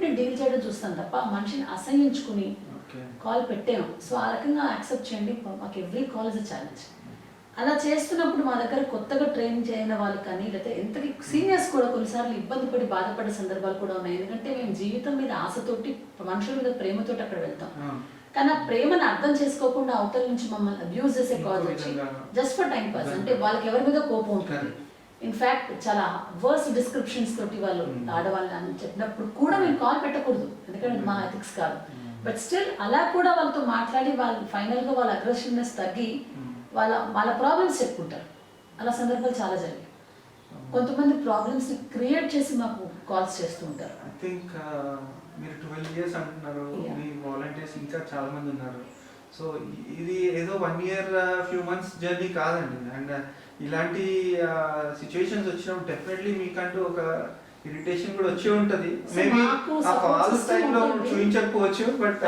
వెంటనే డీల్ చేయడం చూస్తాం తప్ప మనిషిని అసహించుకుని కాల్ పెట్టాము. సో ఆ రకంగా యాక్సెప్ట్ చేయండి. మాకు every call is a challenge. అలా చేస్తున్నప్పుడు మా దగ్గర కొత్తగా ట్రైన్ చేయని వాళ్ళు కానీ లేకపోతే ఎంతకి సీనియర్స్ కూడా కొన్నిసార్లు ఇబ్బంది పడి బాధపడే సందర్భాలు కూడా ఉన్నాయి. ఎందుకంటే మేము జీవితం మీద ఆశతోటి మనుషుల మీద ప్రేమతోటి అక్కడ వెళ్తాం. కానీ ఆ ప్రేమను అర్థం చేసుకోకుండా అవతల నుంచి మమ్మల్ని అబ్యూజ్ చేసే కాల్స్ వచ్చి జస్ట్ ఫర్ టైం పాస్. అంటే వాళ్ళకి ఎవరి మీద కోపం ఉంటుంది. ఇన్ఫ్యాక్ట్ చాలా వర్స్ డిస్క్రిప్షన్స్ తోటి వాళ్ళు ఆడవాళ్ళని అని చెప్పినప్పుడు కూడా మేము కాల్ పెట్టకూడదు, ఎందుకంటే మా ఎథిక్స్ కాదు. బట్ స్టిల్ అలా కూడా వాళ్ళతో మాట్లాడి వాళ్ళు ఫైనల్గా వాళ్ళ అగ్రెసివ్నెస్ తగ్గి వాళ్ళ వాళ్ళ ప్రాబ్లమ్స్ చెప్పుకుంటారు. అలా సందర్భాలు చాలా జరిగాయి. కొంతమంది ప్రాబ్లమ్స్ని క్రియేట్ చేసి మాకు కాల్స్ చేస్తూ ఉంటారు. ఐ థింక్ మీరు 12 years అంటున్నారు, మీ వాలంటీర్స్ ఇంకా చాలా మంది ఉన్నారు. సో ఇది ఏదో 1 year few months జర్నీ కాదండి. అండ్ ఇలాంటి సిచ్యువేషన్స్ వచ్చినప్పుడు డెఫినెట్లీ మీకంటూ ఒక ఇరిటేషన్ కూడా వచ్చి ఉంటుంది. మేబీ ఆ కాల్స్ టైంలో చూపించకపోవచ్చు, బట్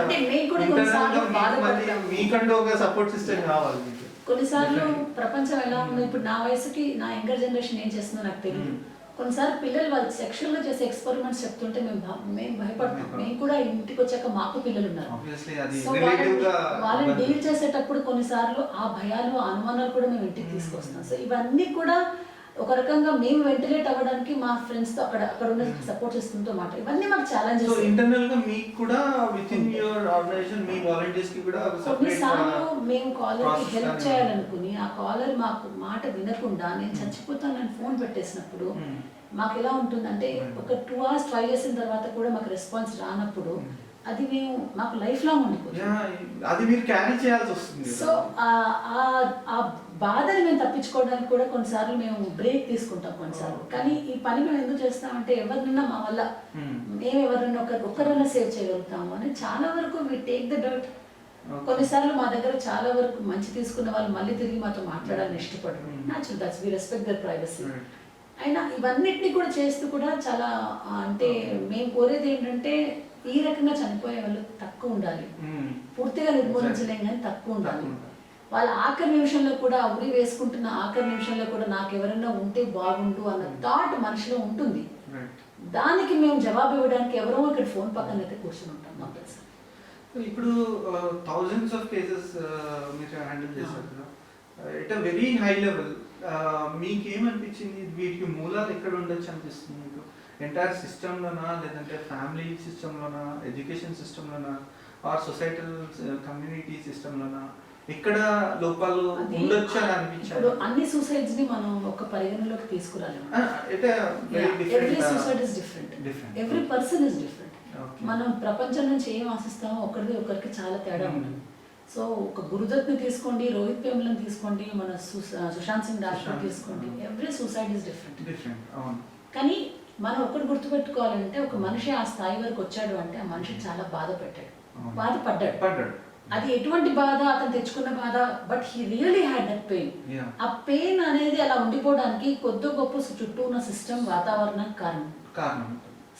మీకంటూ ఒక సపోర్ట్ సిస్టమ్ కావాలి మీకు. కొన్నిసార్లు ప్రపంచం ఎలా ఉందో, ఇప్పుడు నా వయసుకి నా యంగర్ జనరేషన్ ఏం చేస్తుందో నాకు తెలియదు. కొన్నిసార్లు పిల్లలు వాళ్ళు సెక్షువల్గా చేసే ఎక్స్పెరిమెంట్స్ చెప్తుంటే మేము భయపడతాం. మేము కూడా ఇంటికి వచ్చాక మాకు పిల్లలు ఉన్నారు. సో వాళ్ళని డీల్ చేసేటప్పుడు కొన్నిసార్లు ఆ భయాలు అనుమానాలు కూడా మేము ఇంటికి తీసుకొస్తాం. సో ఇవన్నీ కూడా ఒక రకంగా మేము వెంటిలేట్ అవ్వడానికి మా ఫ్రెండ్స్ తో అక్కడ ఉన్న సపోర్ట్ సిస్టమ్ తో మాట ఇవన్నీ మాకు ఛాలెంజెస్. సో ఇంటర్నల్ గా మీకు కూడా విత్ ఇన్ యువర్ ఆర్గనైజేషన్ మీ వాలంటీర్స్ కి కూడా కొన్నిసార్లు మేము కాలర్ కి హెల్ప్ చేయాలనుకుని ఆ కాలర్ మాకు మాట వినకుండా నేను చచ్చిపోతాను అని ఫోన్ పెట్టేసినప్పుడు మాకు ఎలా ఉంటుందంటే ఒక 2 hours ట్రై చేసిన తర్వాత కూడా మాకు రెస్పాన్స్ రానప్పుడు అది మేము మాకు లైఫ్ లాంగ్ ఉండిపోతుంది. అది మీరు క్యారీ చేయాల్సి వస్తుంది. సో ఆ బాధని మేము తప్పించుకోవడానికి కూడా కొన్నిసార్లు మేము బ్రేక్ తీసుకుంటాం కొన్నిసార్లు. కానీ ఈ పని మేము ఎందుకు చేస్తామంటే ఎవరినైనా మా వల్ల మేము ఎవరైనా ఒక్కరైనా సేవ్ చేయగలుగుతాము అని చాలా వరకు వి టేక్ ద డర్ట్. కొన్నిసార్లు మా దగ్గర చాలా వరకు మంచి తీసుకున్న వాళ్ళు మళ్ళీ తిరిగి మాతో మాట్లాడాలని ఇష్టపడరు. Natural, that's we respect their privacy. అయినా ఇవన్నిటిని కూడా చేస్తూ కూడా చాలా అంటే మేము కోరేది ఏంటంటే ఈ రకంగా చనిపోయే వాళ్ళు తక్కువ ఉండాలి. పూర్తిగా నిర్మూలించలేం కానీ తక్కువ ఉండాలి. వాళ్ళ ఆఖరి నిమిషంలో కూడా ఉరి వేసుకుంటున్న ఆఖరి నిమిషంలో కూడా నాకు ఎవరైనా ఉంటే బాగుండు అన్న థాట్ మనిషిలో ఉంటుంది. దానికి మేము జవాబు ఇవ్వడానికి ఎవరో ఇక్కడ ఫోన్ పక్కన అయితే కూర్చొని ఉంటాం. మాకు తెలుసు. ఇప్పుడు థౌజండ్స్ ఆఫ్ కేసెస్ మీరు హ్యాండిల్ చేశారు కదా, at a very high level. మీకేమనిపించింది వీటికి మూలాలు ఎక్కడ ఉండొచ్చు అనిపిస్తుంది మీకు? ఎంటైర్ సిస్టంలోనా, లేదంటే ఫ్యామిలీ సిస్టంలోనా, ఎడ్యుకేషన్ సిస్టంలోనా, ఆర్ సొసైటల్ కమ్యూనిటీ సిస్టంలోనా, ఎక్కడ లోపాలు ఉండొచ్చు అని అనిపించారు? అన్ని సూసైడ్స్ ని మనం ఒక పరిగణలోకి తీసుకురాలేము. Every suicide is different, every person is different. మనం ప్రపంచం నుంచి ఏం ఆశిస్తామో ఒకరికి చాలా తేడా ఉంటుంది. సో ఒక గురుదత్ని తీసుకోండి, రోహిత్ వేములను తీసుకోండి, మన సుశాంత్ సింగ్ రాజ్పూత్ తీసుకోండి, ఎవ్రీ సూసైడ్ ఇస్ డిఫరెంట్. కానీ మనం ఒకటి గుర్తుపెట్టుకోవాలంటే ఒక మనిషి ఆ స్థాయి వరకు వచ్చాడు అంటే ఆ మనిషి చాలా బాధపడ్డాడు. అది ఎటువంటి బాధ, అతను తెచ్చుకున్న బాధ, but he really had that pain. ఆ పెయిన్ అనేది అలా ఉండిపోవడానికి కొద్ది గొప్ప చుట్టూ ఉన్న సిస్టమ్, వాతావరణం కారణం.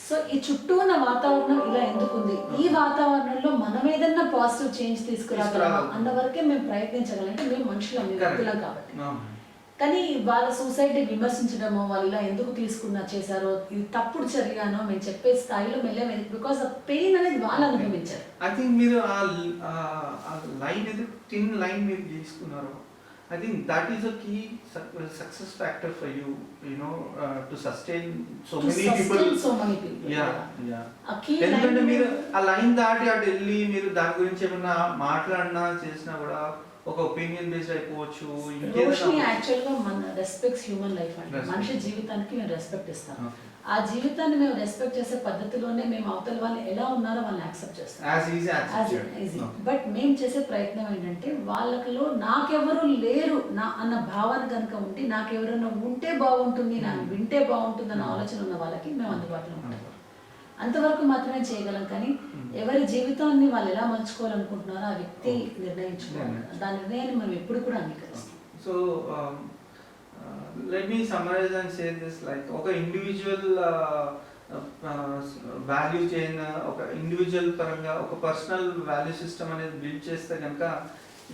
సో ఈ చుట్టూ ఉన్న వాతావరణం ఇలా ఎందుకు ఉంది, ఈ వాతావరణంలో మనం ఏదన్నా పాజిటివ్ చేంజ్ తీసుకురాగలమా అన్న వరకే మేము ప్రయత్నించగలం. అంటే మేము మనుషులం, వ్యక్తులం కాబట్టి. కానీ వాళ్ళ సొసైటీ విమర్శించడమో, వాళ్ళు ఇలా ఎందుకు చేశారో, ఇది తప్పుడు చర్యనో మేము చెప్పే స్థాయిలో వెళ్ళలేదు. బికాస్ ఆ పెయిన్ అనేది వాళ్ళు అనుభవించారు. ఐ థింక్ మీరు ఆ లైన్ ఏదో థిన్ లైన్ మీరు తీసుకున్నారు. I think that is a key success factor for you, to sustain so many people. ఎందుకంటే మీరు ఆ లైన్ దాటి అటు వెళ్ళి మీరు దాని గురించి ఏమన్నా మాట్లాడినా చేసినా కూడా ఒక ఒపీనియన్ బేస్డ్ అయిపోవచ్చు. యాక్చువల్గా మన రెస్పెక్ట్స్ హ్యూమన్ లైఫ్ అంటే మనిషి జీవితానికి మేము రెస్పెక్ట్ ఇస్తాం. ఆ జీవితాన్ని మేము రెస్పెక్ట్ చేసే పద్ధతిలోనే మేము అవతల వాళ్ళు ఎలా ఉన్నారో వాళ్ళని యాక్సెప్ట్ చేస్తాం. బట్ మేము చేసే ప్రయత్నం ఏంటంటే వాళ్ళలో నాకెవరు లేరు అన్న భావన కనుక ఉంటే, నాకెవరైనా ఉంటే బాగుంటుంది, నాకు వింటే బాగుంటుంది అన్న ఆలోచన ఉన్న వాళ్ళకి మేము అందుబాటులో ఉంటాం. అంతవరకు మాత్రమే చేయగలం. కానీ ఎవరి జీవితాన్ని వాళ్ళు ఎలా మలుచుకోవాలనుకుంటున్నారో ఆ వ్యక్తి నిర్ణయించుకోవాలి. దాని నిర్ణయాన్ని మనం ఎప్పుడు కూడా అంగీకరిస్తాం. So let me summarize and say this, like ఒక ఇండివిజువల్ వాల్యూ చైన్, ఒక ఇండివిజువల్ పరంగా ఒక పర్సనల్ వాల్యూ సిస్టమ్ అనేది బిల్డ్ చేస్తే కనుక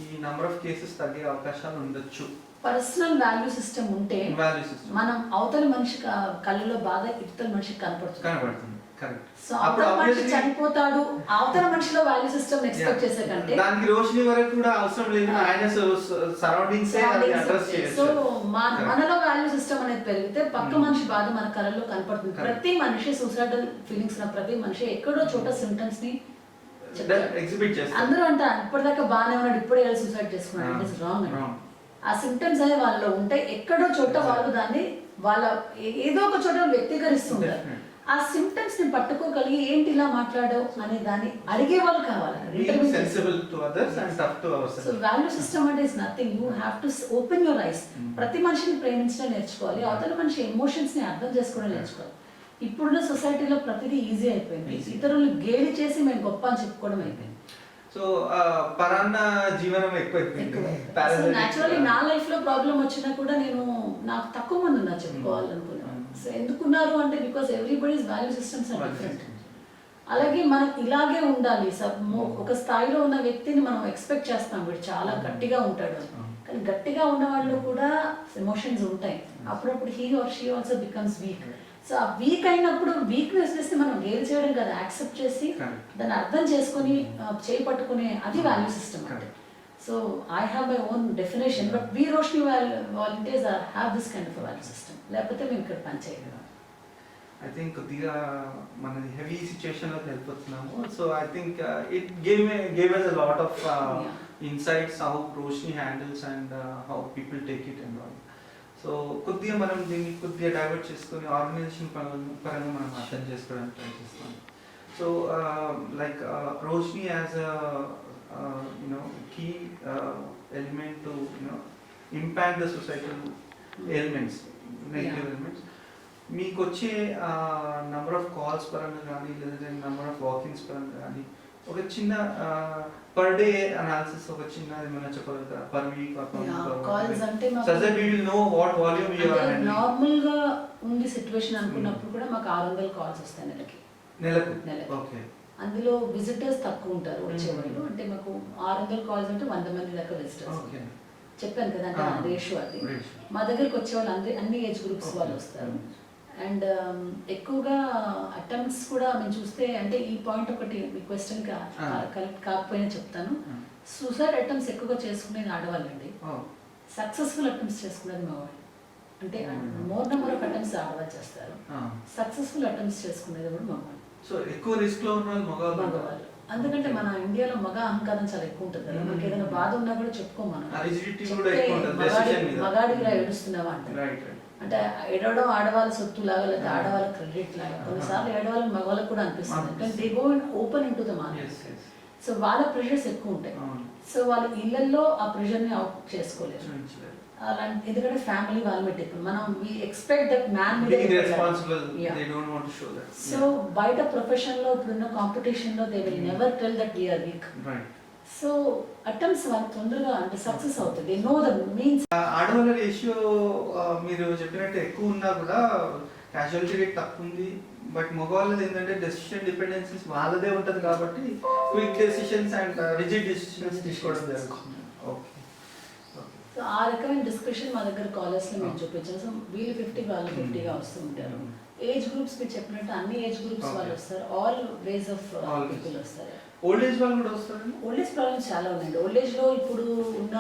ఈ నెంబర్ ఆఫ్ కేసెస్ తగ్గే అవకాశాలు ఉండొచ్చు. పర్సనల్ వాల్యూ సిస్టమ్ ఉంటే మనం అవతల మనిషి కళ్ళలో బాధ ఇతర మనిషికి కనపడుతుంది. సో అవతల మనిషి చనిపోతాడు, అవతల మనిషిలో వాల్యూ సిస్టమ్ ఎక్స్పెక్ట్ చేసే కంటే దానికి రోషిని వరకు కూడా అవసరం లేదు, ఆయన సరౌండింగ్స్ అడ్రస్ చేయొచ్చు. సో మనలో వాల్యూ సిస్టమ్ అనేది పెరిగితే పక్క మనిషి బాధ మన కళల్లో కనపడుతుంది. ప్రతి మనిషి సూసైడల్ ఫీలింగ్స్ ఉన్న ప్రతి మనిషి ఎక్కడో చోట సిమ్టమ్స్ ని ఎగ్జిబిట్ చేస్తారు. అందరూ అంటారు ఇప్పటిదాకా బాగానే ఉన్నాడు, ఇప్పుడే వెళ్ళి సూసైడ్ చేసుకున్నాడు. ఇట్ ఇస్ రాంగ్ అండి. ఆ సిమ్టమ్స్ అనేవి వాళ్ళలో ఉంటాయి, ఎక్కడో చోట వాళ్ళు దాన్ని వాళ్ళ ఏదో ఒక చోట వ్యక్తీకరిస్తుంటారు. ఆ సిమ్టమ్స్ ని పట్టుకోగలిగి ఏంటి ఇలా మాట్లాడావు అనే దాన్ని అడిగే వాళ్ళు కావాలి. సో వాల్యూ సిస్టమ్ అంటే is nothing, you have to open your eyes. ప్రతి మనిషిని ప్రేమించడం నేర్చుకోవాలి, అవతల మనిషి ఎమోషన్స్ ని అర్థం చేసుకోవడం నేర్చుకోవాలి. ఇప్పుడున్న సొసైటీలో ప్రతిదీ ఈజీ అయిపోయింది, ఇతరులు గేలి చేసి మేము గొప్ప అని చెప్పుకోవడం అయిపోయింది. సో పరాన్న జీవనం ఎక్కువ. నేచురల్లీ నా లైఫ్ లో ప్రాబ్లం వచ్చినా కూడా నేను నాకు తక్కువ మంది ఉన్నారు చెప్పుకోవాలనుకున్నాను. సో ఎందుకున్నారు అంటే because everybody's value systems are different. అలాగే మనం ఇలాగే ఉండాలి. ఒక స్థాయిలో ఉన్న వ్యక్తిని మనం ఎక్స్పెక్ట్ చేస్తాం వీడు చాలా గట్టిగా ఉంటాడు, కానీ గట్టిగా ఉన్న వాళ్ళు కూడా ఎమోషన్స్ ఉంటాయి. అప్పుడప్పుడు he or she also becomes week. So ఆ వీక్ అయినప్పుడు వీక్నెస్ చేస్తే మనం గేల్ చేయడం కదా, యాక్సెప్ట్ చేసి దాన్ని అర్థం చేసుకొని చేయి పట్టుకునే అది వాల్యూ సిస్టమ్ అంటే. So I have my own definition, but we Roshni volunteers have this kind of value system. లేకపోతే మేము ఇక్కడ పని చేయగలం. ఐ థింక్ కొద్దిగా మనది హెవీ సిచ్యుయేషన్లోకి వెళ్ళిపోతున్నాము. So I think it gave us a lot of insights how Roshni handles and how people take it and all. So కొద్దిగా మనం దీన్ని కొద్దిగా డైవర్ట్ చేసుకొని ఆర్గనైజేషన్ పరంగా మనం అర్థం చేసుకోవడానికి ట్రై చేస్తాం. So like Roshni as key element to impact the societal elements, negative elements. మీకు వచ్చే నెంబర్ ఆఫ్ కాల్స్ పరంగా కానీ లేదంటే నెంబర్ ఆఫ్ వాకింగ్స్ పరంగా కానీ ఒక చిన్న పర్ డే అనాలిసిస్ ఒక చిన్న ఏమైనా చెప్పగలుగుతారా? పర్ వీక్ కాల్స్ అంటే నార్మల్ గా ఉంది సిచ్యువేషన్ అనుకున్నప్పుడు కూడా మాకు 600 కాల్స్ వస్తాయి నెలకు. ఓకే. అందులో విజిటర్స్ తక్కువ ఉంటారు వచ్చేవాళ్ళు. అంటే మాకు 600 కాల్స్ అంటే 100 మంది దాకా విజిటర్స్. చెప్పాను కదా అంటే రేషియో అది. మా దగ్గరకు వచ్చే వాళ్ళు అన్ని ఏజ్ గ్రూప్స్ వాళ్ళు వస్తారు. అండ్ ఎక్కువగా అటెంప్ట్స్ కూడా మేము చూస్తే, అంటే ఈ పాయింట్ ఒకటి మీ క్వశ్చన్ కరెక్ట్ కాకపోయినా చెప్తాను. సూసైడ్ అటెంప్ట్స్ ఎక్కువగా చేసుకునేది ఆడవాళ్ళండి, సక్సెస్ఫుల్ అటెంప్ట్స్ చేసుకునేది మగవాళ్ళు. అంటే మోర్ నెంబర్ ఆఫ్ అటెంప్ట్స్ ఆడవాళ్ళు చేస్తారు, సక్సెస్ఫుల్ అటెంప్ట్స్ చేసుకునేది కూడా మగవాళ్ళు. సో ఎక్కువ రిస్క్ లో ఉన్న మగవాళ్ళు. ఎందుకంటే మన ఇండియాలో మగ అహంకారం చాలా ఎక్కువ ఉంటుంది కదా. మనకి ఏదైనా బాధ ఉన్నా కూడా చెప్పుకోం మనం. మగాడిలా ఏడుస్తున్నావా అంటారు. అంటే ఏడవడం ఆడవాళ్ళ సొత్తు లాగా లేదా ఆడవాళ్ళ క్రెడిట్ లాగా కొన్నిసార్లు ఏడవాళ్ళకి మగవాళ్ళకి కూడా అనిపిస్తుంది. కానీ they go open in to the market. So వాళ్ళ ప్రెషర్స్ ఎక్కువ ఉంటాయి. సో వాళ్ళ ఇళ్లలో ఆ ప్రెషర్ని అవుట్ చేసుకోలేరు. అలాంటి ఎందుకంటే ఫ్యామిలీ వాళ్ళ మీద ఇప్పుడు మనం we expect that man so బయట ప్రొఫెషన్ లో ఇప్పుడున్న కాంపిటీషన్ లో they will never tell that we are weak. So attempts వాళ్ళకి తొందరగా అంటే సక్సెస్ అవుతుంది. They know the means. ఆడవాళ్ళ రేషియో మీరు చెప్పినట్టు ఎక్కువ ఉన్నా కూడా క్యాజువాలిటీ రేట్ తక్కువ ఉంది. బట్ మగవాళ్ళది ఏంటంటే డెసిషన్ డిపెండెన్సీస్ వాళ్ళదే ఉంటుంది కాబట్టి quick decisions and rigid decisions తీసుకోవడం జరుగుతుంది. ఓకే. సో ఆ రకమైన డిస్కషన్ మా దగ్గర కాలేజ్లో మేము చూపించాము. సో వీళ్ళు 50 వాళ్ళు 50గా వస్తూ ఉంటారు. ఏజ్ గ్రూప్స్ మీరు చెప్పినట్టు అన్ని ఏజ్ గ్రూప్స్ వాళ్ళు వస్తారు. ఆల్ వేస్ ఆఫ్ పీపుల్ వస్తారు. ఓల్డ్ ఏజ్ వాళ్ళు కూడా వస్తారు. ఓల్డ్ ఏజ్ ప్రాబ్లమ్స్ చాలా ఉన్నాయండి. ఓల్డ్ ఏజ్ లో ఇప్పుడు ఉన్న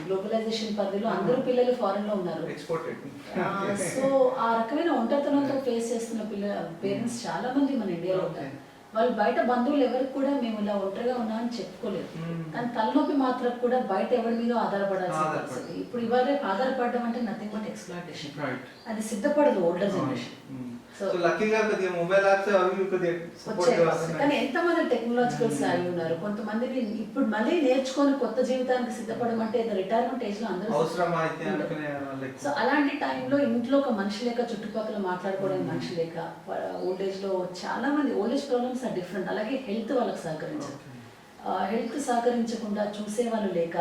గ్లోబలైజేషన్ పరిధిలో అందరూ పిల్లలు ఫారెన్ లో ఉన్నారు. సో ఆ రకమైన ఒంటరితనంతో ఫేస్ చేస్తున్న పేరెంట్స్ చాలా మంది మన ఇండియాలో ఉంటారు. వాళ్ళు బయట బంధువులు ఎవరికి కూడా మేము ఇలా ఒంటరిగా ఉన్నామని చెప్పుకోలేదు. కానీ తలనొప్పి మాత్రం కూడా బయట ఎవరి మీద ఆధారపడాల్సిన పరిస్థితి. ఇప్పుడు ఇవాళ రేపు ఆధారపడడం అంటే నథింగ్ బట్ ఎక్స్‌ప్లాయిటేషన్. అది సిద్ధపడదు ఓల్డర్ జనరేషన్. సో లక్కీగా కొద్దిగా మొబైల్ యాప్స్ అవి కొద్దిగా సపోర్ట్ చేస్తున్నారు. కానీ ఎంతమంది టెక్నాలజికల్ సాయి ఉన్నారు. కొంతమందిని ఇప్పుడు మళ్ళీ నేర్చుకొని కొత్త జీవితానికి సిద్ధపడమంటే రిటైర్మెంట్ ఏజ్ లో అందరూ అవసరమా అయితే అనుకునే. సో అలాంటి టైంలో ఇంట్లో ఒక మనిషి లేక చుట్టుపక్కల మాట్లాడుకోవడానికి మనిషి లేక ఓల్డ్ ఏజ్ లో చాలా మంది old age problems are different. అలాగే హెల్త్ వాళ్ళకి సహకరించదు. హెల్త్ సహకరించకుండా చూసే వాళ్ళు లేక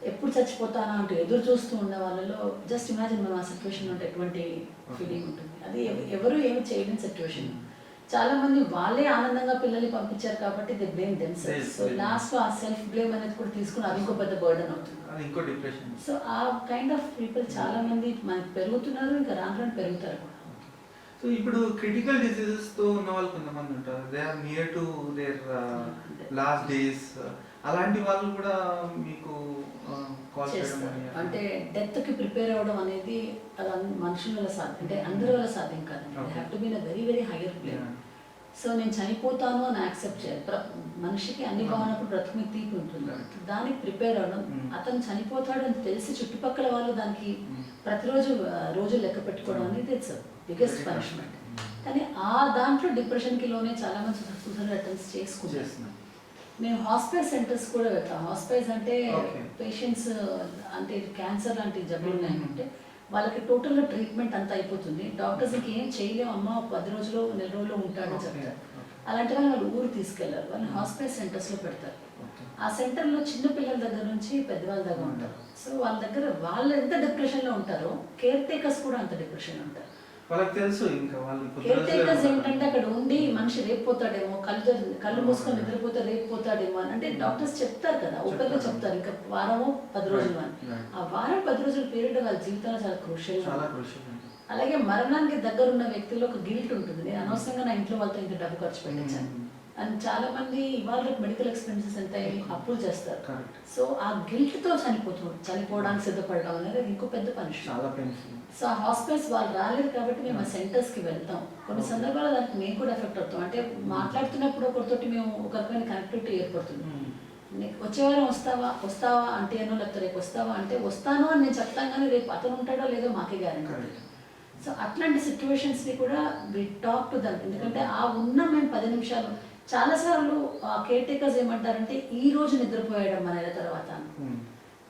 ఎప్పుడు చచ్చిపోతానా అంటూ ఎదురు చూస్తూ ఉన్న వాళ్ళలో జస్ట్ ఇమాజిన్ మనం ఆ సిచ్యువేషన్ ఉంటే ఎటువంటి ఫీలింగ్ ఉంటుంది. అది ఎవరు ఏమి చేయలేని సిచ్యువేషన్. చాలా మంది వాళ్ళే ఆనందంగా పిల్లల్ని పంపించారు కాబట్టి they blame themselves. So last ఆ సెల్ఫ్ బ్లేమ్ అనేది కూడా తీసుకుని అది ఇంకో పెద్ద బర్డెన్ అవుతుంది. సో ఆ కైండ్ ఆఫ్ పీపుల్ చాలా మంది మనకి పెరుగుతున్నారు, ఇంకా రాను రాను పెరుగుతారు కూడా. సో ఇప్పుడు క్రిటికల్ డిసీజెస్తో ఉన్న వాళ్ళు కొంతమంది ఉంటారు, they are near to their last days, అలాంటి వాళ్ళు కూడా మీకు కాల్ చేయడం చేస్తారు. అని అంటే డెత్కి ప్రిపేర్ అవ్వడం అనేది అది మనుషుల వల్ల సాధ్యం, అంటే అందరి వల్ల సాధ్యం కాదు. Okay. Have to be in very very higher plane. So నేను చనిపోతాను అని యాక్సెప్ట్ చేయాలి. మనిషికి అన్ని బాగున్నప్పుడు బ్రతుకు మీద తీపి ఉంటుంది, దానికి ప్రిపేర్ అవ్వడం. అతను చనిపోతాడు అని తెలిసి చుట్టుపక్కల వాళ్ళు దానికి ప్రతిరోజు రోజులు లెక్క పెట్టుకోవడం అనేది ఇట్స్ బిగ్గెస్ట్ పనిష్మెంట్. కానీ ఆ దాంట్లో డిప్రెషన్కి లోనే చాలా మంది సూసైడ్ అటెంప్ట్స్ చేసుకుంటారు. మేము హాస్పిటల్ సెంటర్స్ కూడా వెళ్తాం. హాస్పిటల్స్ అంటే పేషెంట్స్ అంటే క్యాన్సర్ లాంటి జబ్బులు ఉన్నాయంటే వాళ్ళకి టోటల్గా ట్రీట్మెంట్ అంతా అయిపోతుంది, డాక్టర్స్ ఇంకేం చేయలేము, అమ్మ 10 రోజులు నెల రోజులు ఉంటాడని చెప్తారు. అలాంటి వాళ్ళు ఊరు తీసుకెళ్లారు, వాళ్ళని హాస్పిటల్ సెంటర్స్లో పెడతారు. ఆ సెంటర్లో చిన్న పిల్లల దగ్గర నుంచి పెద్దవాళ్ళ దగ్గర ఉంటారు. సో వాళ్ళ దగ్గర వాళ్ళు ఎంత డిప్రెషన్లో ఉంటారో కేర్ టేకర్స్ కూడా అంత డిప్రెషన్లో ఉంటారు. వాళ్ళకి తెలుసు ఇంకా వాళ్ళు కేర్ టేకర్స్ ఏంటంటే అక్కడ ఉండి మనిషి రేపు పోతాడేమో, కళ్ళు మూసుకొని నిద్రపోతే రేపు పోతాడేమో అని అంటే డాక్టర్స్ చెప్తారు కదా, ఓపెన్గా చెప్తారు ఇంకా వారమో 10 రోజులు అని. ఆ వారం 10 రోజుల పీరియడ్ వాళ్ళ జీవితంలో చాలా క్రూషియల్. అలాగే మరణానికి దగ్గర ఉన్న వ్యక్తిలో ఒక గిల్ట్ ఉంటుంది, నేను అనవసరంగా నా ఇంట్లో వాళ్ళతో ఇంత డబ్బు ఖర్చు పెట్టించాను అని. చాలా మంది ఇవాళ మెడికల్ ఎక్స్పెన్సెస్ ఎంత అప్పులు చేస్తారు. సో ఆ గిల్ట్తో చనిపోవడానికి సిద్ధపడడం అనేది ఇంకో పెద్ద పనిష్మెంట్. సో ఆ హాస్పిటల్స్ వాళ్ళు రాలేదు కాబట్టి మేము ఆ సెంటర్స్కి వెళ్తాం. కొన్ని సందర్భాల్లో దానికి మేము కూడా ఎఫెక్ట్ అవుతాం. అంటే మాట్లాడుతున్నప్పుడు ఒకరితోటి మేము ఒక రకమైన కనెక్టివిటీ ఏర్పడుతుంది. వచ్చే వారం వస్తావా అంటే అనో, లేకపోతే రేపు వస్తావా అంటే వస్తాను అని నేను చెప్తాను, కానీ రేపు అతను ఉంటాడో లేదో మాకే గ్యారెంటీ. సో అట్లాంటి సిచ్యువేషన్స్ని కూడా వి టాక్ టు దమ్. ఎందుకంటే ఆ ఉన్న మేము 10 నిమిషాలు చాలాసార్లు కేర్ టేకర్స్ ఏమంటారంటే ఈ రోజు నిద్రపోయడం మన తర్వాత.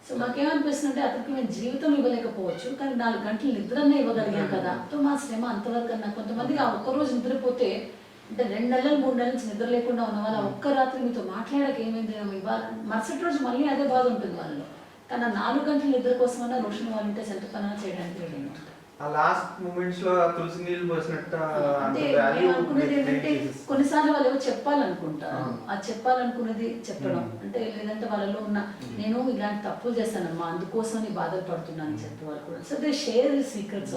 సో మాకేమనిపిస్తుంది అంటే అతనికి మేము జీవితం ఇవ్వలేకపోవచ్చు, కానీ 4 గంటలు నిద్రనే ఇవ్వగలిగాం కదా. సో మా శ్రమ అంతవరకు అన్నా. కొంతమందికి ఆ ఒక్కరోజు నిద్రపోతే అంటే 2 నెలలు 3 నెలల నుంచి నిద్ర లేకుండా ఉన్న వాళ్ళు ఒక్క రాత్రి మీతో మాట్లాడక ఏమైంది ఇవ్వాలి, మరుసటి రోజు మళ్ళీ అదే బాధ ఉంటుంది వాళ్ళలో. కానీ ఆ 4 గంటల నిద్ర కోసమన్నా రోషన్ వాలంటీర్స్ ఎంత పని చేయడానికి రెడీ ఉంటారు. ఆ లాస్ట్ మూమెంట్స్ లో తులసి నీళ్ళు పోసినట్టు అంటే మేము అనుకునేది ఏంటంటే కొన్నిసార్లు వాళ్ళు ఏవో చెప్పాలనుకుంటారు, ఆ చెప్పాలనుకున్నది చెప్పడం. అంటే లేదంటే వాళ్ళలో ఉన్న నేను ఇలాంటి తప్పులు చేస్తానమ్మా అందుకోసం నీ బాధలు పడుతున్నాను అని చెప్పి వాళ్ళు కూడా. So they share the secrets.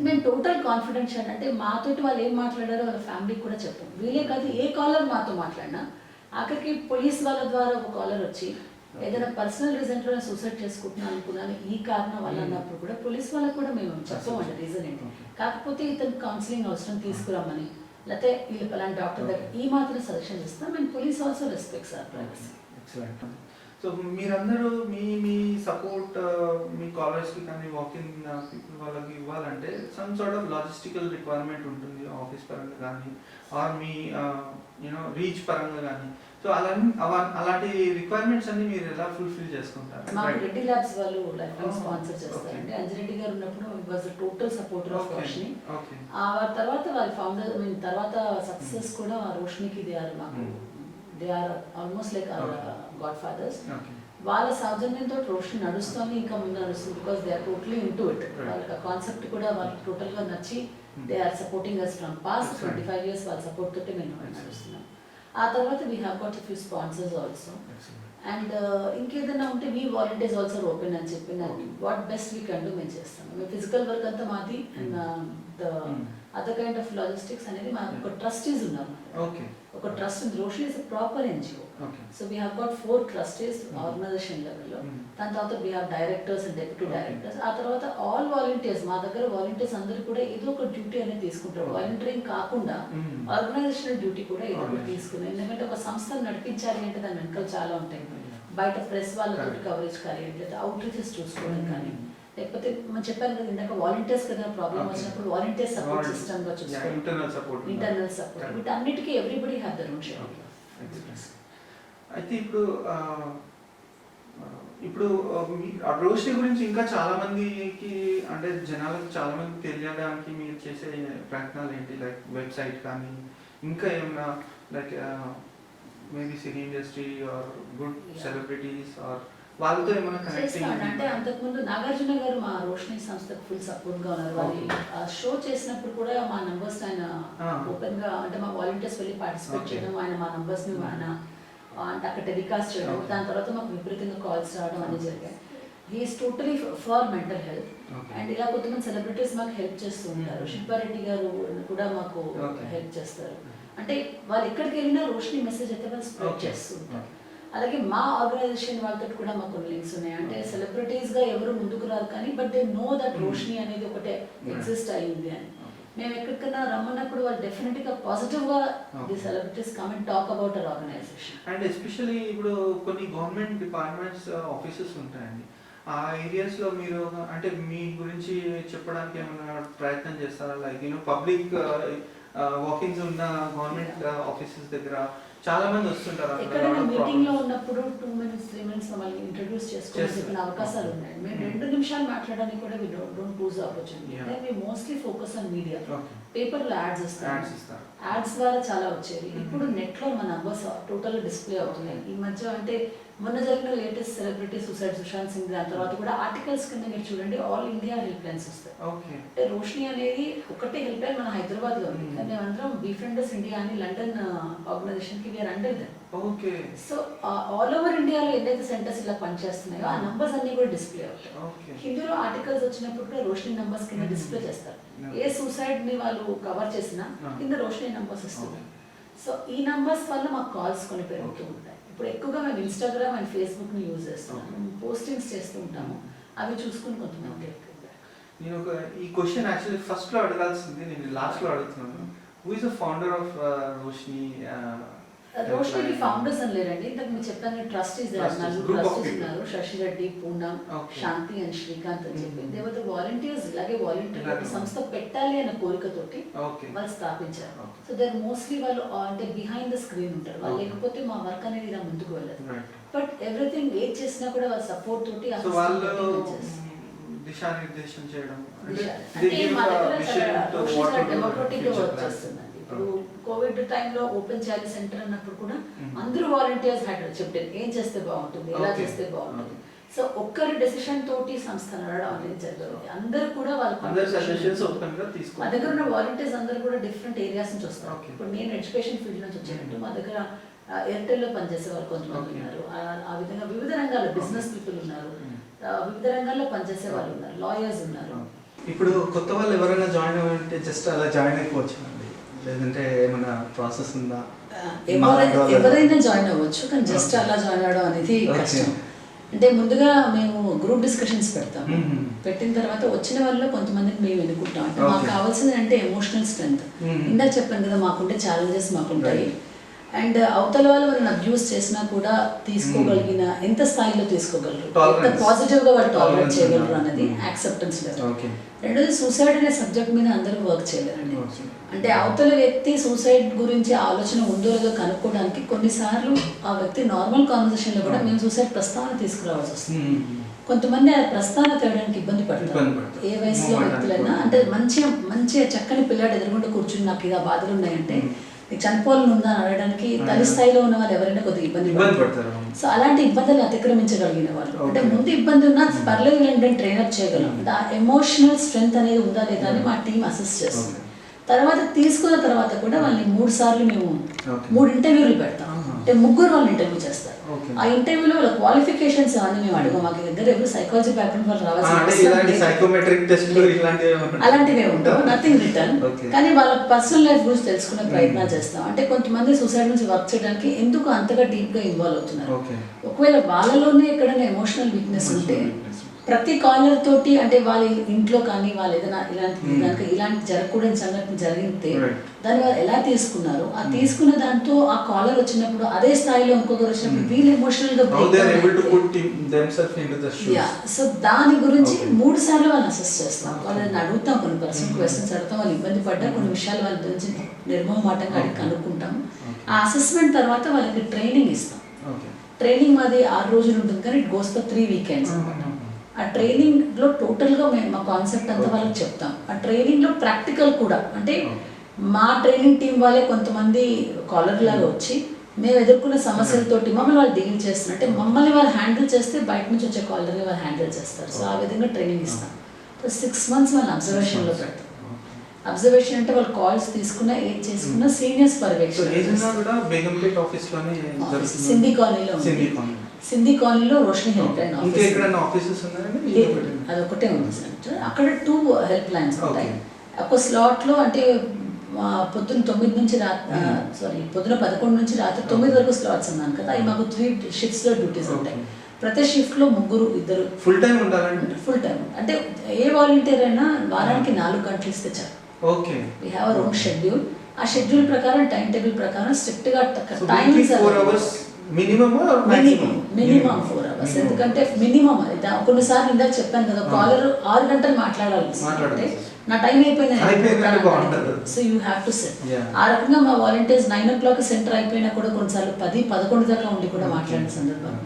మేము టోటల్ కాన్ఫిడెన్షియల్, అంటే మాతోటి వాళ్ళు ఏం మాట్లాడారో వాళ్ళ ఫ్యామిలీకి కూడా చెప్పాం. వీలే కాదు ఏ కాలర్ మాతో మాట్లాడినా, ఆఖరికి పోలీస్ వాళ్ళ ద్వారా ఒక కాలర్ వచ్చి ఏదైనా పర్సనల్ రీజన్తో సూసైడ్ చేసుకుంటున్నాను అనుకున్నాను ఈ కారణం వల్ల అన్నప్పుడు కూడా పోలీస్ వాళ్ళకు కూడా మేము చెప్పమండి రీజన్ ఏంటి. కాకపోతే ఇతను కౌన్సిలింగ్ అవసరం తీసుకురామని, లేకపోతే వీళ్ళు అలాంటి డాక్టర్ దగ్గర ఈ మాత్రం సజెషన్ ఇస్తాం. మేము police also respects our privacy. So మీరందరూ మీ సపోర్ట్ మీ కాలేజ్కి కానీ వాకింగ్ పీపుల్ వాళ్ళకి ఇవ్వాలంటే some sort of logistical requirement ఉంటుంది, ఆఫీస్ పరంగా కానీ ఆర్ మీ రీచ్ పరంగా కానీ. సో అలాంటి రిక్వైర్మెంట్స్ అన్ని మీరు ఎలా ఫుల్ఫిల్ చేసుకుంటారు? మాకు రెడ్డి ల్యాబ్స్ వాళ్ళు లైఫ్ టైం స్పాన్సర్ చేస్తారండి. అంజిరెడ్డి గారు ఉన్నప్పుడు it was total supporter of Roshni. ఆ తర్వాత వాళ్ళ ఫౌండర్ తర్వాత సక్సెస్ కూడా రోషినికి they are almost like godfathers. వాళ్ళ సౌజన్యంతో రోషిని నడుస్తుంది, ఇంకా ముందు నడుస్తుంది. Because they are totally into it. వాళ్ళకి ఆ కాన్సెప్ట్ కూడా వాళ్ళకి టోటల్గా నచ్చి they are supporting us from past 25 years వాళ్ళ సపోర్ట్ తోటి మేము నడుస్తున్నాం. ఆ తర్వాత we have got few sponsors also. And ఇంకేదైనా ఉంటే వీ వాలంటీర్స్ ఆల్సో ఓపెన్ అని చెప్పి what best we can do మేము చేస్తాము. మేము ఫిజికల్ వర్క్ అంతా మాది, and the other kind of logistics అనేది మాకు ఒక ట్రస్టీస్ ఉన్నారు. ఒక trust Roshni is proper NGO. So we have got 4 trustees organization లెవెల్లో. దాని తర్వాత we have directors and deputy directors. ఆ తర్వాత ఆల్ వాలంటీర్స్, మా దగ్గర వాలంటీర్స్ అందరూ కూడా ఏదో ఒక డ్యూటీ అనేది తీసుకుంటారు. వాలంటీరింగ్ కాకుండా ఆర్గనైజేషనల్ డ్యూటీ కూడా ఏదో ఒకటి తీసుకున్నారు. ఎందుకంటే ఒక సంస్థను నడిపించాలి అంటే దాని వెనకాల చాలా ఉంటాయి. బయట ప్రెస్ వాళ్ళతో కవరేజ్ కానీ, లేదా అవుట్ రీచెస్ చూసుకోవడం కానీ, లేకపోతే మనం చెప్పాను కదా ఇందాక వాలంటీర్స్ కదా ప్రాబ్లమ్ వచ్చినప్పుడు వాలంటీర్ సపోర్ట్ సిస్టమ్ గా చూసుకోవాలి, ఇంటర్నల్ సపోర్ట్, వీటన్నిటికీ everybody have their own share. అయితే ఇప్పుడు రోషిని గురించి ఇంకా చాలా మందికి అంటే జనాలకు చాలా మంది తెలియడానికి మీరు చేసే ప్రయత్నాలు ఏంటి? లైక్ వెబ్సైట్ కానీ ఇంకా ఏమన్నా like maybe cine industry or good celebrities or వాళ్ళతో ఏమైనా కనెక్టింగ్? అంటే అంతకుముందు నాగార్జున గారు మా రోషిని సంస్థకు ఫుల్ సపోర్ట్ గా ఉన్నారు. వాళ్ళు షో చేసినప్పుడు కూడా మా నంబర్స్ ఆయన ఓపెన్ గా, అంటే మా వాలంటీర్స్ వెళ్ళి పార్టిసిపేట్ చేయడం, ఆయన మా నంబర్స్ ని ఆయన అంటే అక్కడ టెలికాస్ట్ చేయడం, దాని తర్వాత మాకు విపరీతంగా కాల్స్ రావడం అనేది జరిగాయి. He is totally for mental health. Okay. And ఇలా కొంతమంది సెలబ్రిటీస్ మాకు హెల్ప్ చేస్తూ ఉంటారు. శిల్పారెడ్డి గారు కూడా మాకు హెల్ప్ చేస్తారు. అంటే వాళ్ళు ఎక్కడికి వెళ్ళినా రోషిని మెసేజ్ అయితే వాళ్ళు స్ప్రెడ్ చేస్తూ ఉంటారు. అలాగే మా ఆర్గనైజేషన్ వాళ్ళతో కూడా మాకు కొన్ని లింక్స్ ఉన్నాయి. అంటే సెలబ్రిటీస్ గా ఎవరు ముందుకు రారు కానీ but they know that Roshni అనేది ఒకటే ఎగ్జిస్ట్ అయ్యింది అని. మేము ఎక్కడికైనా రమ్మన్నప్పుడు వాళ్ళు డెఫినెట్ గా పాజిటివ్ గా the celebrities come and talk about our organization. And especially ఇప్పుడు కొన్ని గవర్నమెంట్ డిపార్ట్మెంట్స్ ఆఫీసెస్ ఉంటాయండి, ఆ ఏరియాస్ లో మీరు అంటే మీ గురించి చెప్పడానికి ఏమైనా ప్రయత్నం చేస్తారా? లైక్ పబ్లిక్ వాకింగ్స్ ఉన్న గవర్నమెంట్ ఆఫీసెస్ దగ్గర చాలా మంది వస్తుంటారు. ఎక్కడైనా మీటింగ్ లో ఉన్నప్పుడు 2 minutes 3 minutes మమ్మల్ని ఇంట్రడ్యూస్ చేసుకోవాల్సిన అవకాశాలు ఉన్నాయి. మేము 2 నిమిషాలు మాట్లాడడానికి కూడా we don't lose opportunity. We mostly focus on media. Paper లో యాడ్స్ ఇస్తారు, యాడ్స్ ద్వారా చాలా వచ్చేది. ఇప్పుడు నెట్ లో మన నంబర్స్ టోటల్ డిస్ప్లే అవుతున్నాయి. ఈ మధ్య అంటే మొన్న జరిగిన latest celebrity suicide Sushant Singh దాని తర్వాత కూడా ఆర్టికల్స్ కింద మీరు చూడండి ఆల్ ఇండియా హెల్ప్ లైన్స్ వస్తాయి. అంటే రోషిని అనేది ఒకటే హెల్ప్ లైన్ మన హైదరాబాద్ లో ఉంది. కానీ మేమందరం బీఫ్రెండర్స్ ఇండియా అని లండన్ ఆర్గనైజేషన్ కి we are under them. So all over ఇండియాలో ఎన్నైతే సెంటర్స్ ఇలా పనిచేస్తున్నాయో ఆ నంబర్స్ అన్ని కూడా డిస్ప్లే అవుతాయి. హిందీలో ఆర్టికల్స్ వచ్చినప్పుడు కూడా రోషిని నంబర్స్ కింద డిస్ప్లే చేస్తారు. ఏ సూసైడ్ ని వాళ్ళు కవర్ చేసినా కింద రోషిని నంబర్స్ వస్తుంది. సో ఈ నంబర్స్ వల్ల మాకు కాల్స్ కొన్ని పెరుగుతూ ఉంటాయి. ఇప్పుడు ఎక్కువగా మేము ఇన్స్టాగ్రామ్ అండ్ ఫేస్బుక్ ని యూజ్ చేస్తున్నాము, పోస్టింగ్స్ చేస్తూ ఉంటాము. అవి చూసుకుని కొంతమంది నేను ఈ క్వశ్చన్ యాక్చువల్లీ ఫస్ట్ లో అడగాల్సింది, నేను లాస్ట్ లో అడుగుతున్నాను. Who is the founder of Roshini? Roshini founders అని లేరండి. ఇంతకు మీరు చెప్పాను ట్రస్టీస్ ట్రస్టీస్ ఉన్నారు, శశిరెడ్డి, పూనం, శాంతి అండ్ శ్రీకాంత్ అని చెప్పి దేవత వాలంటీర్స్. ఇలాగే వాలంటీర్ సంస్థ పెట్టాలి అన్న కోరికతోటి వాళ్ళు స్థాపించారు. సో దేర్ మోస్ట్లీ వాళ్ళు అంటే బిహైండ్ ద స్క్రీన్ ఉంటారు. వాళ్ళు లేకపోతే మా వర్క్ అనేది ఇలా ముందుకు వెళ్ళదు. బట్ ఎవ్రీథింగ్ ఏది చేసినా కూడా వాళ్ళ సపోర్ట్ తోటి దిశానిర్దేశం చేయడం డెమోక్రటిక్ గా వర్క్ చేస్తుందండి. ఇప్పుడు కోవిడ్ టైంలో ఓపెన్ చేయాలి సెంటర్ అన్నప్పుడు కూడా అందరూ వాలంటీర్స్ చెప్పారు ఏం చేస్తే బాగుంటుంది, ఎలా చేస్తే బాగుంటుంది. సో ఒక్కరి డెసిషన్ తోటి సంస్థ నడవడం అనేది జరుగుతుంది. అందరూ కూడా వాళ్ళ మా దగ్గర ఉన్న వాలంటీర్స్ అందరూ కూడా డిఫరెంట్ ఏరియాస్ నుంచి వస్తారు. ఇప్పుడు నేను ఎడ్యుకేషన్ ఫీల్డ్ నుంచి వచ్చానంటే మా దగ్గర ఎయిర్టెల్ లో పనిచేసే వాళ్ళు కొంతమంది ఉన్నారు. ఆ విధంగా వివిధ రంగాల్లో బిజినెస్ పీపుల్ ఉన్నారు, వివిధ రంగాల్లో పనిచేసే వాళ్ళు ఉన్నారు, లాయర్స్ ఉన్నారు. ఇప్పుడు కొత్త వాళ్ళు ఎవరైనా జాయిన్ అవ్వాలంటే జస్ట్ అలా జాయిన్ అయిపోవచ్చు అండి, లేదంటే ఏమైనా ప్రాసెస్ ఉందా? ఎవరైనా జాయిన్ అవ్వచ్చు, కానీ జస్ట్ అలా జాయిన్ అవ్వడం అనేది కష్టం. అంటే ముందుగా మేము గ్రూప్ డిస్కషన్స్ పెడతాం. పెట్టిన తర్వాత వచ్చిన వాళ్ళలో కొంతమందిని మేము ఎన్నుకుంటాం. అంటే మాకు కావాల్సింది అంటే ఎమోషనల్ స్ట్రెంగ్త్. ఇందాక చెప్పాను కదా, మాకుంటే ఛాలెంజెస్ మాకుంటాయి. అండ్ అవతల వాళ్ళు వాళ్ళని అబ్యూస్ చేసినా కూడా తీసుకోగలిగిన ఎంత స్థాయిలో తీసుకోగలరు, ఎంత పాజిటివ్ గా వాళ్ళు టాలరేట్ చేయగలరు అనేది యాక్సెప్టెన్స్ లెవెల్. రెండోది సూసైడ్ అనే సబ్జెక్ట్ మీద అందరూ వర్క్ చేయలేరండి. అంటే అవతల వ్యక్తి సూసైడ్ గురించి ఆలోచన ఉందో లేదో కనుక్కోవడానికి కొన్నిసార్లు ఆ వ్యక్తి నార్మల్ కాన్వర్సేషన్ లో కూడా మేము సూసైడ్ ప్రస్తావన తీసుకురావాల్సి వస్తుంది. కొంతమంది ఆ ప్రస్తావన తేవడానికి ఇబ్బంది పడతారు. ఏ వయసులో వ్యక్తులైనా అంటే మంచి చక్కని పిల్లాడు ఎదురుగుండా కూర్చుని నాకు ఇలా బాధలు ఉన్నాయంటే నీకు చనిపోవాలని ఉందా అని అడగడానికి తల్లి స్థాయిలో ఉన్న వాళ్ళు ఎవరైనా కొద్దిగా ఇబ్బంది పడతారు. సో అలాంటి ఇబ్బందులు అతిక్రమించగలిగిన వాళ్ళు అంటే ముందు ఇబ్బంది ఉన్నా పర్లేదు అంటే ట్రైనప్ చేయగలం. ఆ ఎమోషనల్ స్ట్రెంగ్త్ అనేది ఉందా లేదా అని మా టీం అసెస్ చేస్తుంది. తర్వాత తీసుకున్న తర్వాత కూడా వాళ్ళని 3 సార్లు మేము 3 ఇంటర్వ్యూలు పెడతాం. అంటే 3 వాళ్ళు ఇంటర్వ్యూ చేస్తారు. ఆ ఇంటర్వ్యూలో వాళ్ళ క్వాలిఫికేషన్స్ అని మేము అడగం. మాకు దగ్గర ఎవరు సైకాలజీ బ్యాక్గ్రౌండ్ వాళ్ళు రావాల్సిన అలాంటివే ఉండవు, నథింగ్ రిటర్న్. కానీ వాళ్ళ పర్సనల్ లైఫ్ గురించి తెలుసుకునే ప్రయత్నాలు చేస్తాం. అంటే కొంతమంది సూసైడ్ నుంచి వర్క్ చేయడానికి ఎందుకు అంతగా డీప్ గా ఇన్వాల్వ్ అవుతున్నారు. ఒకవేళ వాళ్ళలోనే ఎక్కడైనా ఎమోషనల్ వీక్నెస్ ఉంటే ప్రతి కాలర్ తోటి అంటే వాళ్ళ ఇంట్లో కానీ వాళ్ళు ఏదైనా ఇలాంటి జరగకూడని సంఘటన జరిగితే దాన్ని వాళ్ళు ఎలా తీసుకున్నారు, ఆ తీసుకున్న దాంతో ఆ కాలర్ వచ్చినప్పుడు అదే స్థాయిలో ఇంకొకరు వచ్చినప్పుడు వీళ్ళు ఎమోషనల్ గా సో దాని గురించి 3 సార్లు వాళ్ళని అసెస్ చేస్తాం. వాళ్ళని అడుగుతాం, కొన్ని పర్సనల్ క్వశ్చన్స్ అడుగుతాం. వాళ్ళు ఇబ్బంది పడ్డా కొన్ని విషయాలు వాళ్ళ గురించి నిర్మమాటంగా అడిగి కనుక్కుంటాం. ఆ అసెస్మెంట్ తర్వాత వాళ్ళకి ట్రైనింగ్ ఇస్తాం. ట్రైనింగ్ మాది 6 రోజులు ఉంటుంది, కానీ ఇట్ గోస్ ఫర్ 3 వీకెండ్స్ అనమాట. ఆ ట్రైనింగ్లో టోటల్గా మేము మా కాన్సెప్ట్ అంతా వాళ్ళకి చెప్తాం. ఆ ట్రైనింగ్లో ప్రాక్టికల్ కూడా అంటే మా ట్రైనింగ్ టీం వాళ్ళే కొంతమంది కాలర్ లాగా వచ్చి మేము ఎదుర్కొన్న సమస్యలతోటి మమ్మల్ని వాళ్ళు డీల్ చేస్తున్నారు. అంటే మమ్మల్ని వాళ్ళు హ్యాండిల్ చేస్తే బయట నుంచి వచ్చే కాలర్ని వాళ్ళు హ్యాండిల్ చేస్తారు. సో ఆ విధంగా ట్రైనింగ్ ఇస్తాం. 6 months వాళ్ళని అబ్జర్వేషన్లో పెడతాం. అబ్జర్వేషన్ అంటే వాళ్ళు కాల్స్ తీసుకున్న ఏది చేసుకున్న సీనియర్స్ పర్యవేక్షణ. సింధీ కాలనీలో సింధీ కాలనీలో రోషని హెల్ప్ లైన్ ఆఫీసెస్ అదొకటే ఉంది సెంటర్. అక్కడ 2 హెల్ప్ లైన్స్ ఉంటాయి. ఒక స్లాట్లో అంటే పొద్దున్న 9 నుంచి పొద్దున 11 నుంచి రాత్రి 9 వరకు స్లాట్స్ ఉన్నాను కదా, అవి మాకు 3 షిఫ్ట్స్లో డ్యూటీస్ ఉంటాయి. ప్రతి షిఫ్ట్లో 2 ఫుల్ టైం ఉండాలంటే ఫుల్ టైం అంటే ఏ వాలంటీర్ అయినా వారానికి 4 గంటలు ఇస్తే చాలు. Okay, we have our own schedule. ఆ షెడ్యూల్ ప్రకారం టైం టేబుల్ ప్రకారం స్ట్రిక్ట్గా టైమింగ్స్ మినిమం 4 hours. ఎందుకంటే మినిమం అది కొన్నిసార్లు ఇందాక చెప్పాను కదా, కాలర్ 6 గంటలు మాట్లాడాలి అంటే నా టైం అయిపోయింది, so you have to set. ఆ రకంగా మా వాలంటీర్స్ 9 o'clock సెంటర్ అయిపోయినా కూడా కొన్నిసార్లు 10-11 దాకా ఉండి కూడా మాట్లాడిన సందర్భాలు.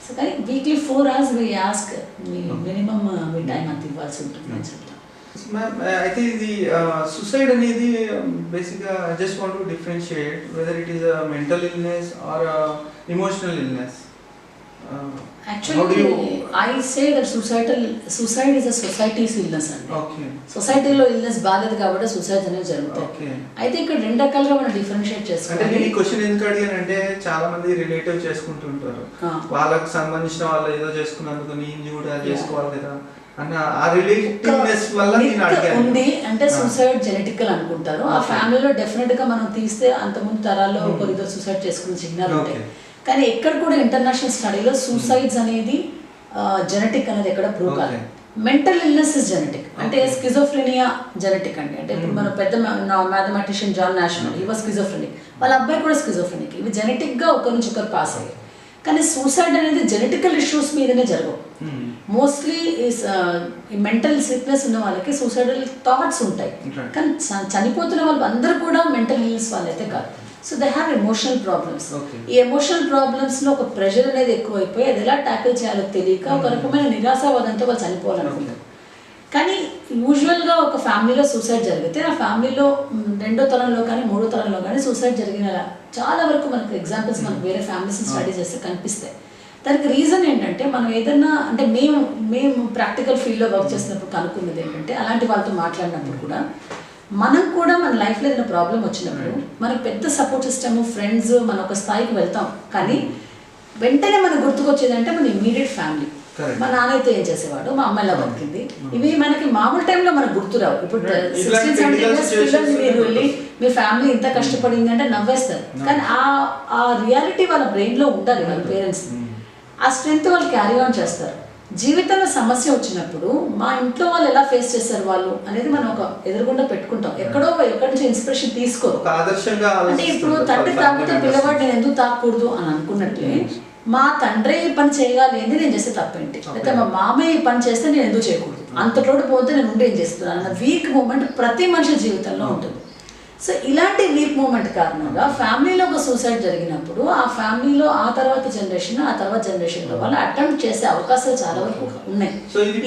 సో కానీ weekly 4 hours we ask me minimum me time అంత ఇవ్వాల్సి ఉంటుంది అని చెప్తాను. మ్యామ్ అయితే ఇది సుసైడ్ అనేది బేసిక్గా I just want to differentiate whether it is a mental illness are emotional illness. Actually, I say that suicide is a society's illness అండి. సొసైటీలో ఇల్నెస్ బాధ్యత కాబట్టి సూసైడ్ అనేది జరుగుతాయి. అయితే ఇక్కడ 2 రకాలుగా మనం డిఫరెన్షియేట్ చేసుకోవాలి. అంటే నేను ఈ క్వశ్చన్ ఎందుకు అడిగానంటే చాలా మంది రిలేటివ్ చేసుకుంటుంటారు, వాళ్ళకి సంబంధించిన వాళ్ళు ఏదో చేసుకున్నందుకు నేను కూడా చేసుకోవాలి కదా అన్న ఆ రిలేటివ్నెస్ వల్ల నేను అడిగాను. ఉంది అంటే సూసైడ్ జెనెటికల్ అనుకుంటారు. ఆ ఫ్యామిలీలో డెఫినెట్ గా మనం తీస్తే అంతకుముందు తరాల్లో ఒకరిద్దరు సూసైడ్ చేసుకున్న చిహ్నాలు ఉంటాయి. కానీ ఎక్కడ కూడా ఇంటర్నేషనల్ స్టడీలో సూసైడ్స్ అనేది జెనెటిక్ అనేది ఎక్కడ ప్రూవ్ కాదు. Mental illness is genetic. అంటే స్కిజోఫ్రెనియా జెనెటిక్ అండి. అంటే ఇప్పుడు మన పెద్ద మ్యాథమెటిషియన్ జాన్ నాష్మన్ ఈ వాజ్ స్కిజోఫ్రెనిక్, వాళ్ళ అబ్బాయి కూడా స్కిజోఫ్రెనిక్. ఇవి జెనెటిక్ గా ఒకరి నుంచి ఒకరు పాస్ అయ్యాయి. కానీ సూసైడ్ అనేది జెనెటికల్ ఇష్యూస్ మీదనే జరగవు. మోస్ట్లీ మెంటల్ సిక్నెస్ ఉన్న వాళ్ళకి సూసైడల్ థాట్స్ ఉంటాయి, కానీ చనిపోతున్న వాళ్ళు అందరూ కూడా మెంటల్ ఇల్నెస్ వాళ్ళైతే కాదు. So they have emotional problems. ఈ ఎమోషనల్ ప్రాబ్లమ్స్లో ఒక ప్రెషర్ అనేది ఎక్కువైపోయి అది ఎలా ట్యాకిల్ చేయాలో తెలియక ఒక రకమైన నిరాశావాదంతో వాళ్ళు చనిపోవాలనుకుంటారు. కానీ యూజువల్గా ఒక ఫ్యామిలీలో సూసైడ్ జరిగితే ఆ ఫ్యామిలీలో 2వ తరంలో కానీ 3వ తరంలో కానీ సూసైడ్ జరిగిన చాలా వరకు మనకు ఎగ్జాంపుల్స్ మనకు వేరే ఫ్యామిలీస్ని స్టడీ చేస్తే కనిపిస్తాయి. దానికి రీజన్ ఏంటంటే మనం ఏదన్నా అంటే మేము ప్రాక్టికల్ ఫీల్డ్లో వర్క్ చేసినప్పుడు కనుక్కున్నది ఏంటంటే అలాంటి వాళ్ళతో మాట్లాడినప్పుడు కూడా మనం కూడా మన లైఫ్లో ఏదైనా ప్రాబ్లం వచ్చినప్పుడు మనకు పెద్ద సపోర్ట్ సిస్టమ్ ఫ్రెండ్స్ మన ఒక స్థాయికి వెళ్తాం, కానీ వెంటనే మనకు గుర్తుకొచ్చేది అంటే మన ఇమీడియట్ ఫ్యామిలీ. మా నాన్న అయితే ఏం చేసేవాడు, మా అమ్మ ఎలా బతికింది, ఇవి మనకి మామూలు టైంలో మనకు గుర్తురావు. ఇప్పుడు 16-17 years పిల్లల్ని మీరు వెళ్ళి మీ ఫ్యామిలీ ఇంత కష్టపడింది అంటే నవ్వేస్తారు, కానీ ఆ రియాలిటీ వాళ్ళ బ్రెయిన్లో ఉండాలి. వాళ్ళ పేరెంట్స్ ఆ స్ట్రెంగ్త్ వాళ్ళు క్యారీ ఆన్ చేస్తారు. జీవితంలో సమస్య వచ్చినప్పుడు మా ఇంట్లో వాళ్ళు ఎలా ఫేస్ చేస్తారు వాళ్ళు అనేది మనం ఒక ఎదురుగుండా పెట్టుకుంటాం. ఎక్కడి నుంచి ఇన్స్పిరేషన్ తీసుకోరు. అంటే ఇప్పుడు తండ్రి తాగితే పిల్లవాడు నేను ఎందుకు తాగకూడదు అని అనుకున్నట్లే మా తండ్రి ఈ పని చేయాలి అని నేను చేస్తే తప్పేంటి, అయితే మా మామయ్య ఈ పని చేస్తే నేను ఎందుకు చేయకూడదు, అంతటోడు పోతే నేను ఉండి ఏం చేస్తున్నాను అన్న వీక్ మూమెంట్ ప్రతి మనిషి జీవితంలో ఉంటుంది. సో ఇలాంటి వీక్ మూమెంట్ కారణంగా ఫ్యామిలీలో ఒక సూసైడ్ జరిగినప్పుడు ఆ ఫ్యామిలీలో ఆ తర్వాత జనరేషన్లో వాళ్ళు అటెంప్ట్ చేసే అవకాశాలు చాలా వరకు ఉన్నాయి.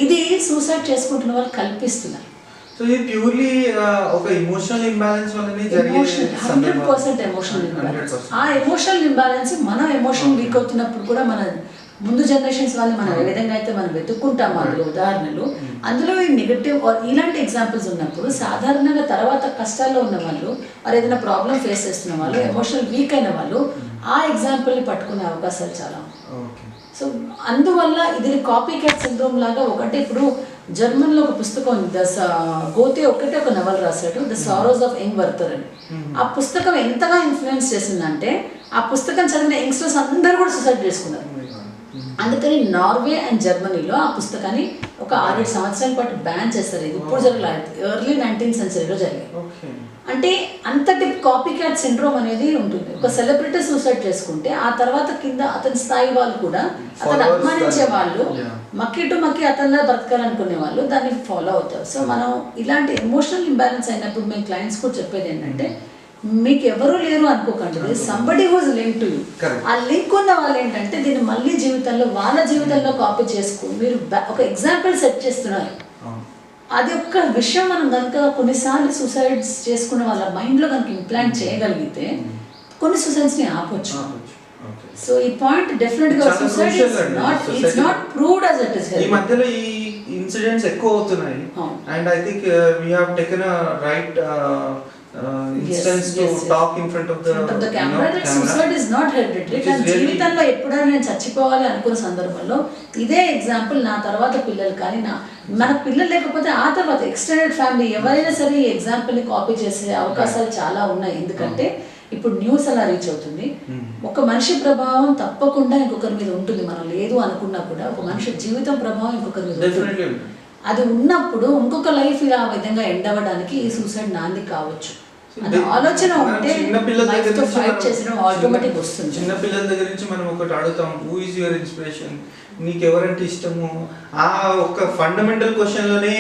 ఇది సూసైడ్ చేసుకుంటున్న వాళ్ళు కల్పిస్తున్నారు. సో ఇది ప్యూర్లీ ఒక ఎమోషనల్ ఇంబ్యాలెన్స్ వల్లనే జరిగే 100% ఎమోషనల్ ఇంబ్యాలెన్స్. ఆ ఎమోషనల్ ఇంబ్యాలెన్స్ మనం ఎమోషన్ వీక్ అవుతున్నప్పుడు కూడా మన ముందు జనరేషన్స్ వాళ్ళు మనం ఏ విధంగా అయితే మనం వెతుక్కుంటాం అందులో ఉదాహరణలు, అందులో ఈ నెగటివ్ ఇలాంటి ఎగ్జాంపుల్స్ ఉన్నప్పుడు సాధారణంగా తర్వాత కష్టాల్లో ఉన్న వాళ్ళు మరి ఏదైనా ప్రాబ్లం ఫేస్ చేస్తున్న వాళ్ళు ఎమోషనల్ వీక్ అయిన వాళ్ళు ఆ ఎగ్జాంపుల్ని పట్టుకునే అవకాశాలు చాలా ఉన్నాయి. సో అందువల్ల ఇది కాపీ క్యాట్ సిండ్రోమ్ లాగా ఒకటి. ఇప్పుడు జర్మన్లో ఒక పుస్తకం ఉంది, గోతే ఒకటే ఒక నవల రాశాడు, ద సారోస్ ఆఫ్ యంగ్ వర్తర్ అని. ఆ పుస్తకం ఎంతగా ఇన్ఫ్లుయెన్స్ చేసిందంటే ఆ పుస్తకం చదివిన యంగ్స్టర్స్ అందరూ కూడా సూసైడ్ చేసుకున్నారు. అందుకని నార్వే అండ్ జర్మనీలో ఆ పుస్తకాన్ని ఒక 6-7 సంవత్సరాల పాటు బ్యాన్ చేస్తారు. ఇది ఇప్పుడు జరగలేదు, ఎర్లీ 19th centuryలో జరిగాయి. అంటే అంతటి కాపీ క్యాట్ సిండ్రోమ్ అనేది ఉంటుంది. ఒక సెలబ్రిటీ సూసైడ్ చేసుకుంటే ఆ తర్వాత కింద అతని స్థాయి వాళ్ళు కూడా అతను అభిమానించే వాళ్ళు మక్కి అతనిలా బ్రతకాలనుకునే వాళ్ళు దాన్ని ఫాలో అవుతారు. సో మనం ఇలాంటి ఎమోషనల్ ఇంబ్యాలెన్స్ అయినప్పుడు మేము క్లయింట్స్ కూడా చెప్పేది ఏంటంటే మీకు ఎవరు లేరు అనుకోకండి, somebody who's link to you. ఆ లింక్ ఉన్న వాళ్ళు ఏంటంటే దీన్ని మళ్ళీ వాళ్ళ జీవితంలో కాపీ చేసుకుని మీరు ఒక ఎగ్జాంపుల్ సెట్ చేస్తున్నారు. అది ఒక్క విషయం మనం కనుక కొన్నిసార్లు సూసైడ్స్ చేసుకున్న వాళ్ళ మైండ్లో కనుక ఇంప్లాంట్ చేయగలిగితే కొన్ని సూసైడ్స్ని ఆపొచ్చు. సో ఈ పాయింట్ డెఫినెట్ గా చాలా సూసైడ్ crucial ఇస్ అండి not society it's not proved as it is ఈ మధ్యలో ఈ ఇన్సిడెంట్స్ ఎక్కువ అవుతున్నాయి అవును. And I think we have taken a right instance to talk in front of the camera that suicide is not hereditary. Which is కానీ really- జీవితంలో ఎప్పుడైనా నేను చచ్చిపోవాలి అనుకున్న సందర్భంలో ఇదే ఎగ్జాంపుల్ నా తర్వాత పిల్లలు కానీ మన పిల్లలు లేకపోతే ఆ తర్వాత ఎక్స్టెండెడ్ ఫ్యామిలీ ఎవరైనా సరే ఈ ఎగ్జాంపుల్ ని కాపీ చేసే అవకాశాలు చాలా ఉన్నాయి. ఎందుకంటే ఇప్పుడు న్యూస్ అలా రీచ్ అవుతుంది. ఒక మనిషి ప్రభావం తప్పకుండా ఇంకొకరి మీద ఉంటుంది. మనం లేదు అనుకున్నా కూడా ఒక మనిషి జీవితం ప్రభావం ఇంకొకరి మీద ఉంటుంది. డెఫినెట్లీ అది ఉన్నప్పుడు ఇంకొక లైఫ్ ఇలా ఆ విధంగా ఎండ్ అవ్వడానికి ఈ సూసైడ్ నాంది కావచ్చు. అది ఆలోచన ఉంటే లైఫ్ తో ఫైట్ చేసడం ఆటోమేటిక్ వస్తుంది. చిన్న పిల్లల దగ్గర నుంచి మనం ఒకటి అడుగుతాం, హూ ఈజ్ యువర్ ఇన్స్పిరేషన్, నీకు ఎవరంటే ఇష్టము, ఆ ఒక ఫండమెంటల్ క్వశ్చన్ లోనే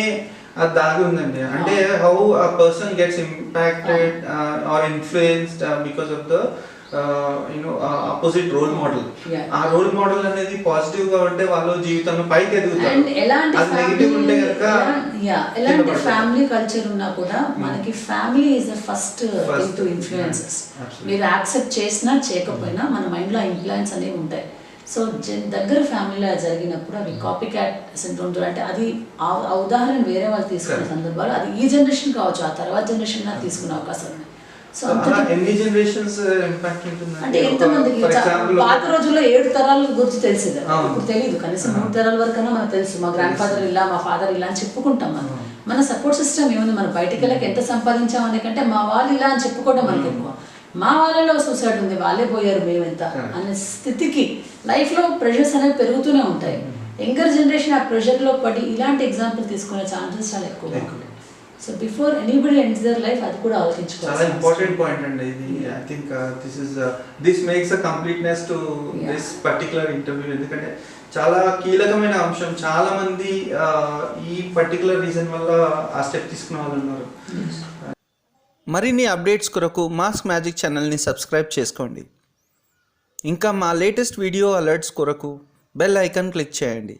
అది దాగి ఉందండి. అంటే how a person gets impacted or influenced because of the opposite role model. ఆ రోల్ మోడల్ అనేది పాజిటివ్ గా ఉంటే వాళ్ళు జీవితంలో పైకి ఎదుగుతారు. అది నెగిటివ్ ఉంటే ఎలాంటి ఫ్యామిలీ కల్చర్ ఉన్నా కూడా మనకి family is the first thing to influences. మీరు యాక్సెప్ట్ చేసినా చేయకపోయినా మన మైండ్ లో ఇన్ఫ్లుయెన్స్ అనేవి ఉంటాయి. సో దగ్గర ఫ్యామిలీలో జరిగినప్పుడు అవి కాపీ క్యాట్ సిండ్రోమ్ అంటే అది ఆ ఉదాహరణ వేరే వాళ్ళు తీసుకునే సందర్భాలు అది ఈ జనరేషన్ కావచ్చు, ఆ తర్వాత జనరేషన్ నాకు తీసుకునే అవకాశం ఉంది. సో ఎన్ని జనరేషన్స్ ఇంపాక్ట్ ఉంటుంది అంటే ఎంతమందికి పాత రోజుల్లో 7 తరాల గురించి తెలిసేది, ఇప్పుడు తెలియదు. కనీసం 3 తరాల వరకైనా మనకు తెలుసు. మా గ్రాండ్ ఫాదర్ ఇలా, మా ఫాదర్ ఇలా అని చెప్పుకుంటాం. మనం మన సపోర్ట్ సిస్టమ్ ఏముంది, మనం బయటికి వెళ్ళక ఎంత సంపాదించాం అనేకంటే మా వాళ్ళు ఇలా అని చెప్పుకోవడం మనకి ఎక్కువ. మా వాళ్ళలో సూసైడ్ ఉంది, వాళ్ళే పోయారు మేమెంత అనే స్థితికి లైఫ్లో ప్రెషర్స్ అనేవి పెరుగుతూనే ఉంటాయి. యంగర్ జనరేషన్ ఆ ప్రెషర్లో పడి ఇలాంటి ఎగ్జాంపుల్ తీసుకునే ఛాన్సెస్ చాలా ఎక్కువ. So before anybody ends their life అది కూడా ఆలోచించుకోవాలి. చాలా ఇంపార్టెంట్ పాయింట్ అండి ఇది. I think this makes a completeness to this particular interview. ఎందుకంటే చాలా కీలకమైన అంశం. చాలా మంది ఈ పర్టికులర్ రీజన్ వల్ల ఆ స్టెప్ తీసుకున్న వాళ్ళు ఉన్నారు. మరిన్ని అప్డేట్స్ కొరకు మాస్క్ మ్యాజిక్ ఛానల్ని సబ్స్క్రైబ్ చేసుకోండి. ఇంకా మా లేటెస్ట్ వీడియో అలర్ట్స్ కొరకు బెల్ ఐకాన్ క్లిక్ చేయండి.